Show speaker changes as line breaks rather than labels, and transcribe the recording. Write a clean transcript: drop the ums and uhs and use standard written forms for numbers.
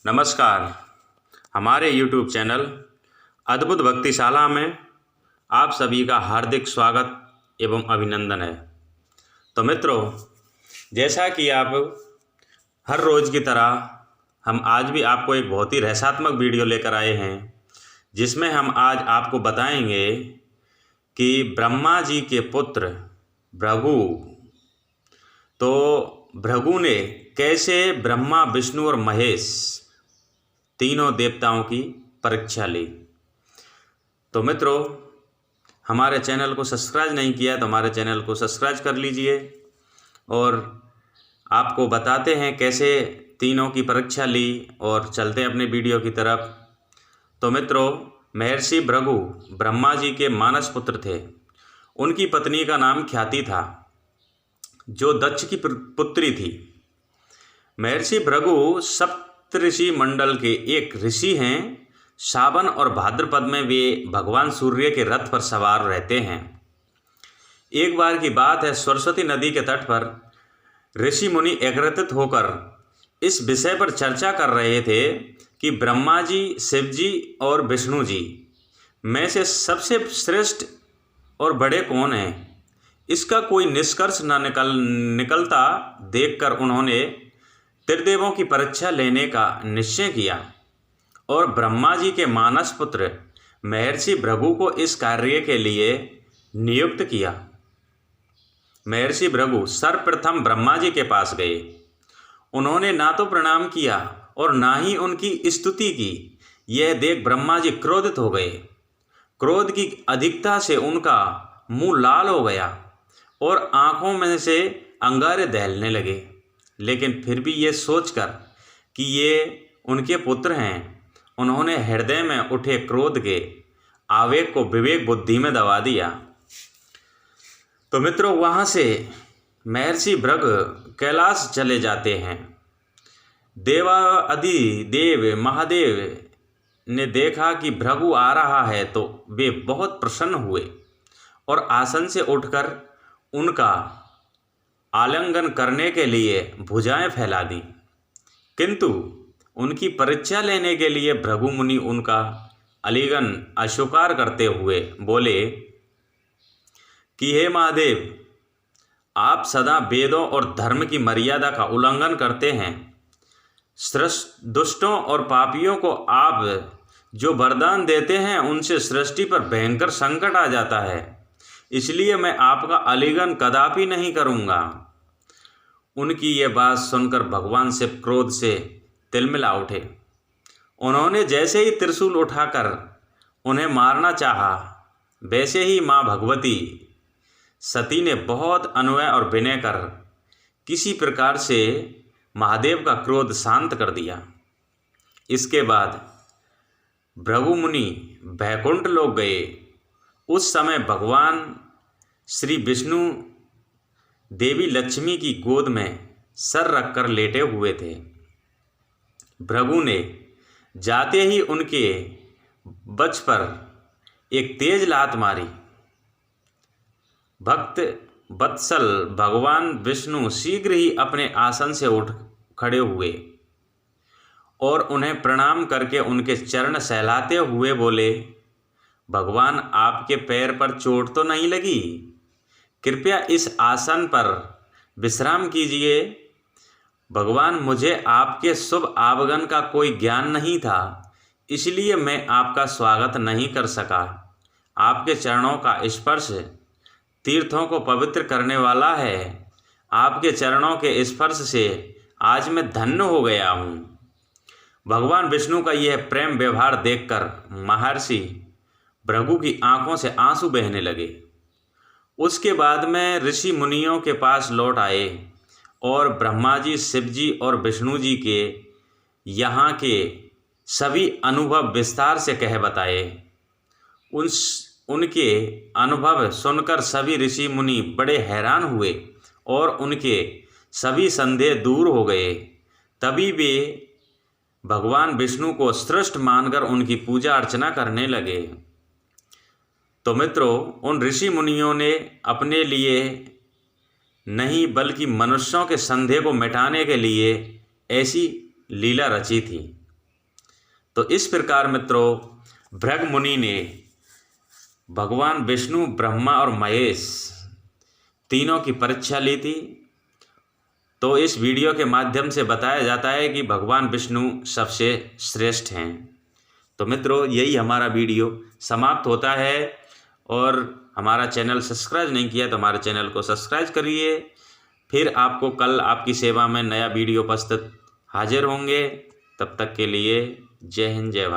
नमस्कार। हमारे YouTube channel अद्भुत भक्तिशाला में आप सभी का हार्दिक स्वागत एवं अभिनंदन है। तो मित्रों, जैसा कि आप हर रोज़ की तरह हम आज भी आपको एक बहुत ही रहस्यात्मक वीडियो लेकर आए हैं, जिसमें हम आज आपको बताएंगे कि ब्रह्मा जी के पुत्र भृगु, तो भृगु ने कैसे ब्रह्मा, विष्णु और महेश तीनों देवताओं की परीक्षा ली। तो मित्रों, हमारे चैनल को सब्सक्राइब नहीं किया तो हमारे चैनल को सब्सक्राइब कर लीजिए और आपको बताते हैं कैसे तीनों की परीक्षा ली और चलते हैं अपने वीडियो की तरफ। तो मित्रों, महर्षि भृगु ब्रह्मा जी के मानस पुत्र थे। उनकी पत्नी का नाम ख्याति था, जो दक्ष की पुत्री थी। महर्षि भृगु सप्तऋषि मंडल के एक ऋषि हैं। सावन और भाद्रपद में वे भगवान सूर्य के रथ पर सवार रहते हैं। एक बार की बात है, सरस्वती नदी के तट पर ऋषि मुनि एकत्रित होकर इस विषय पर चर्चा कर रहे थे कि ब्रह्मा जी, शिव जी और विष्णु जी में से सबसे श्रेष्ठ और बड़े कौन हैं। इसका कोई निष्कर्ष न निकलता देखकर उन्होंने त्रिदेवों की परीक्षा लेने का निश्चय किया और ब्रह्मा जी के मानस पुत्र महर्षि भृगु को इस कार्य के लिए नियुक्त किया। महर्षि भृगु सर्वप्रथम ब्रह्मा जी के पास गए। उन्होंने ना तो प्रणाम किया और ना ही उनकी स्तुति की। यह देख ब्रह्मा जी क्रोधित हो गए। क्रोध की अधिकता से उनका मुंह लाल हो गया और आंखों में से अंगारे दहलने लगे। लेकिन फिर भी ये सोचकर कि ये उनके पुत्र हैं, उन्होंने हृदय में उठे क्रोध के आवेग को विवेक बुद्धि में दबा दिया। तो मित्रों, वहाँ से महर्षि भृग कैलाश चले जाते हैं। देवाधिदेव महादेव ने देखा कि भृगु आ रहा है तो वे बहुत प्रसन्न हुए और आसन से उठकर उनका आलिंगन करने के लिए भुजाएं फैला दी। किंतु उनकी परीक्षा लेने के लिए भृगु मुनि उनका आलिंगन अस्वीकार करते हुए बोले कि हे महादेव, आप सदा वेदों और धर्म की मर्यादा का उल्लंघन करते हैं। दुष्टों और पापियों को आप जो वरदान देते हैं उनसे सृष्टि पर भयंकर संकट आ जाता है, इसलिए मैं आपका आलिंगन कदापि नहीं करूँगा। उनकी ये बात सुनकर भगवान शिव क्रोध से तिलमिला उठे। उन्होंने जैसे ही त्रिशूल उठाकर उन्हें मारना चाहा, वैसे ही माँ भगवती सती ने बहुत अनुनय और विनय कर किसी प्रकार से महादेव का क्रोध शांत कर दिया। इसके बाद भृगु मुनि वैकुंठ लोक गए। उस समय भगवान श्री विष्णु देवी लक्ष्मी की गोद में सर रखकर लेटे हुए थे। भृगु ने जाते ही उनके वक्ष पर एक तेज लात मारी। भक्त वत्सल भगवान विष्णु शीघ्र ही अपने आसन से उठ खड़े हुए और उन्हें प्रणाम करके उनके चरण सहलाते हुए बोले, भगवान, आपके पैर पर चोट तो नहीं लगी? कृपया इस आसन पर विश्राम कीजिए। भगवान, मुझे आपके शुभ आगमन का कोई ज्ञान नहीं था, इसलिए मैं आपका स्वागत नहीं कर सका। आपके चरणों का स्पर्श तीर्थों को पवित्र करने वाला है। आपके चरणों के स्पर्श से आज मैं धन्य हो गया हूँ। भगवान विष्णु का यह प्रेम व्यवहार देखकर महर्षि भृगु की आंखों से आंसू बहने लगे। उसके बाद में ऋषि मुनियों के पास लौट आए और ब्रह्मा जी, शिव जी और विष्णु जी के यहाँ के सभी अनुभव विस्तार से कह बताए। उनके अनुभव सुनकर सभी ऋषि मुनि बड़े हैरान हुए और उनके सभी संदेह दूर हो गए। तभी वे भगवान विष्णु को श्रेष्ठ मानकर उनकी पूजा अर्चना करने लगे। तो मित्रों, उन ऋषि मुनियों ने अपने लिए नहीं बल्कि मनुष्यों के संदेह को मिटाने के लिए ऐसी लीला रची थी। तो इस प्रकार मित्रों भृगु मुनि ने भगवान विष्णु, ब्रह्मा और महेश तीनों की परीक्षा ली थी। तो इस वीडियो के माध्यम से बताया जाता है कि भगवान विष्णु सबसे श्रेष्ठ हैं। तो मित्रों यही हमारा वीडियो समाप्त होता है। और हमारा चैनल सब्सक्राइब नहीं किया तो हमारे चैनल को सब्सक्राइब करिए। फिर आपको कल आपकी सेवा में नया वीडियो प्रस्तुत हाजिर होंगे। तब तक के लिए जय हिंद, जय भारत।